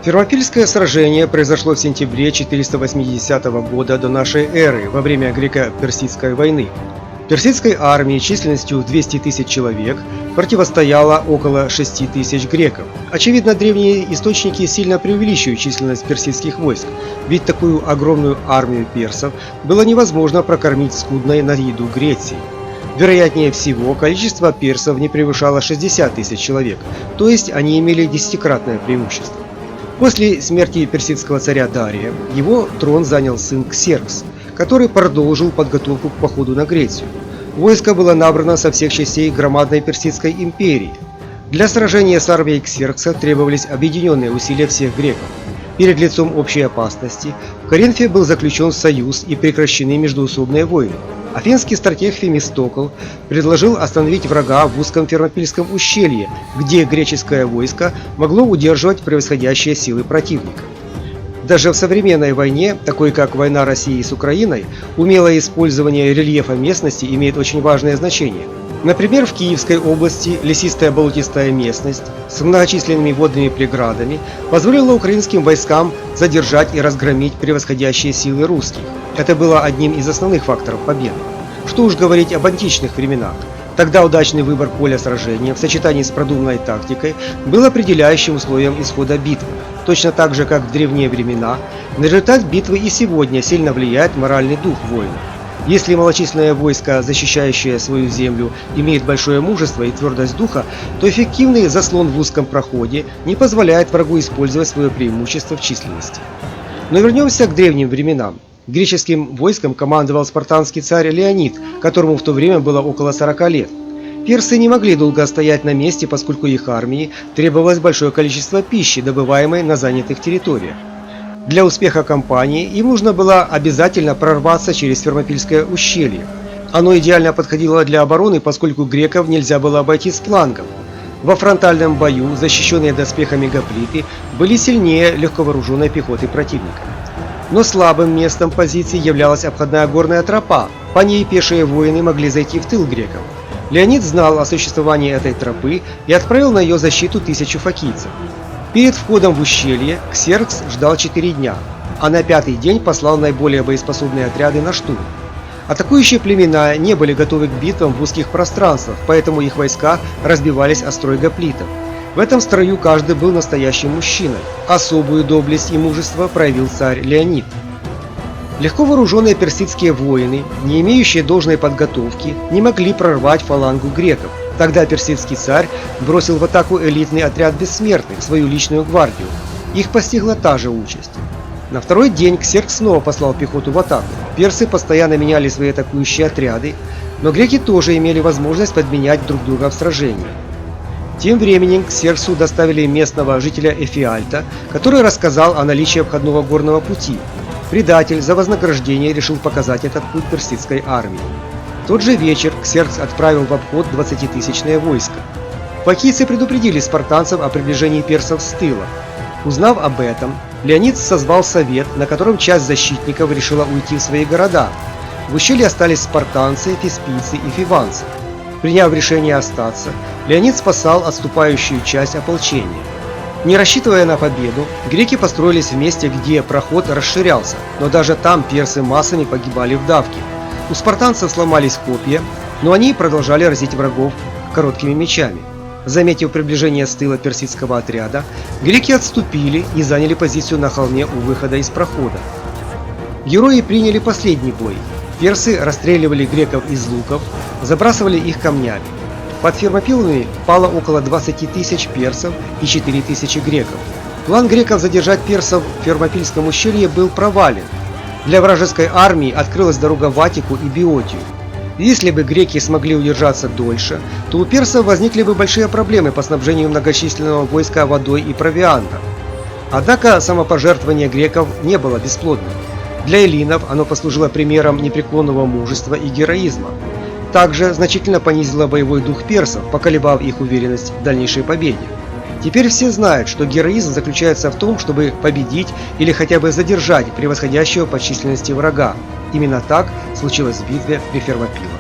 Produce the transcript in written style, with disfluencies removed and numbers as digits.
Фермопильское сражение произошло в сентябре 480 года до нашей эры во время Греко-Персидской войны. Персидской армии численностью в 200 тысяч человек противостояло около 6 тысяч греков. Очевидно, древние источники сильно преувеличивают численность персидских войск, ведь такую огромную армию персов было невозможно прокормить скудной на еду Греции. Вероятнее всего, количество персов не превышало 60 тысяч человек, то есть они имели десятикратное преимущество. После смерти персидского царя Дария его трон занял сын Ксеркс, который продолжил подготовку к походу на Грецию. Войско было набрано со всех частей громадной Персидской империи. Для сражения с армией Ксеркса требовались объединенные усилия всех греков. Перед лицом общей опасности в Коринфе был заключен союз и прекращены междоусобные войны. Афинский стратег Фемистокл предложил остановить врага в узком Фермопильском ущелье, где греческое войско могло удерживать превосходящие силы противника. Даже в современной войне, такой как война России с Украиной, умелое использование рельефа местности имеет очень важное значение. Например, в Киевской области лесистая болотистая местность с многочисленными водными преградами позволила украинским войскам задержать и разгромить превосходящие силы русских. Это было одним из основных факторов победы. Что уж говорить об античных временах. Тогда удачный выбор поля сражения в сочетании с продуманной тактикой был определяющим условием исхода битвы. Точно так же, как в древние времена, на результат битвы и сегодня сильно влияет моральный дух воина. Если малочисленное войско, защищающее свою землю, имеет большое мужество и твердость духа, то эффективный заслон в узком проходе не позволяет врагу использовать свое преимущество в численности. Но вернемся к древним временам. Греческим войском командовал спартанский царь Леонид, которому в то время было около 40 лет. Персы не могли долго стоять на месте, поскольку их армии требовалось большое количество пищи, добываемой на занятых территориях. Для успеха кампании им нужно было обязательно прорваться через Фермопильское ущелье. Оно идеально подходило для обороны, поскольку греков нельзя было обойти с флангов. Во фронтальном бою защищенные доспехами гоплиты были сильнее легковооруженной пехоты противника. Но слабым местом позиции являлась обходная горная тропа, по ней пешие воины могли зайти в тыл греков. Леонид знал о существовании этой тропы и отправил на ее защиту 1000 фокийцев. Перед входом в ущелье Ксеркс ждал 4 дня, а на 5-й день послал наиболее боеспособные отряды на штурм. Атакующие племена не были готовы к битвам в узких пространствах, поэтому их войска разбивались о строй гоплитов. В этом строю каждый был настоящим мужчиной. Особую доблесть и мужество проявил царь Леонид. Легко вооруженные персидские воины, не имеющие должной подготовки, не могли прорвать фалангу греков. Тогда персидский царь бросил в атаку элитный отряд бессмертных, свою личную гвардию. Их постигла та же участь. На второй день Ксеркс снова послал пехоту в атаку. Персы постоянно меняли свои атакующие отряды, но греки тоже имели возможность подменять друг друга в сражении. Тем временем к Ксерксу доставили местного жителя Эфиальта, который рассказал о наличии обходного горного пути. Предатель за вознаграждение решил показать этот путь персидской армии. В тот же вечер Ксеркс отправил в обход 20-тысячное войско. Фокийцы предупредили спартанцев о приближении персов с тыла. Узнав об этом, Леонид созвал совет, на котором часть защитников решила уйти в свои города. В ущелье остались спартанцы, феспийцы и фиванцы. Приняв решение остаться, Леонид спасал отступающую часть ополчения. Не рассчитывая на победу, греки построились в месте, где проход расширялся, но даже там персы массами погибали в давке. У спартанцев сломались копья, но они продолжали разить врагов короткими мечами. Заметив приближение с тыла персидского отряда, греки отступили и заняли позицию на холме у выхода из прохода. Герои приняли последний бой. Персы расстреливали греков из луков, забрасывали их камнями. Под Фермопилами пало около 20 тысяч персов и 4 тысячи греков. План греков задержать персов в Фермопильском ущелье был провален. Для вражеской армии открылась дорога в Аттику и Биотию. Если бы греки смогли удержаться дольше, то у персов возникли бы большие проблемы по снабжению многочисленного войска водой и провиантом. Однако самопожертвование греков не было бесплодным. Для эллинов оно послужило примером непреклонного мужества и героизма. Также значительно понизило боевой дух персов, поколебав их уверенность в дальнейшей победе. Теперь все знают, что героизм заключается в том, чтобы победить или хотя бы задержать превосходящего по численности врага. Именно так случилось в битве при Фермопилах.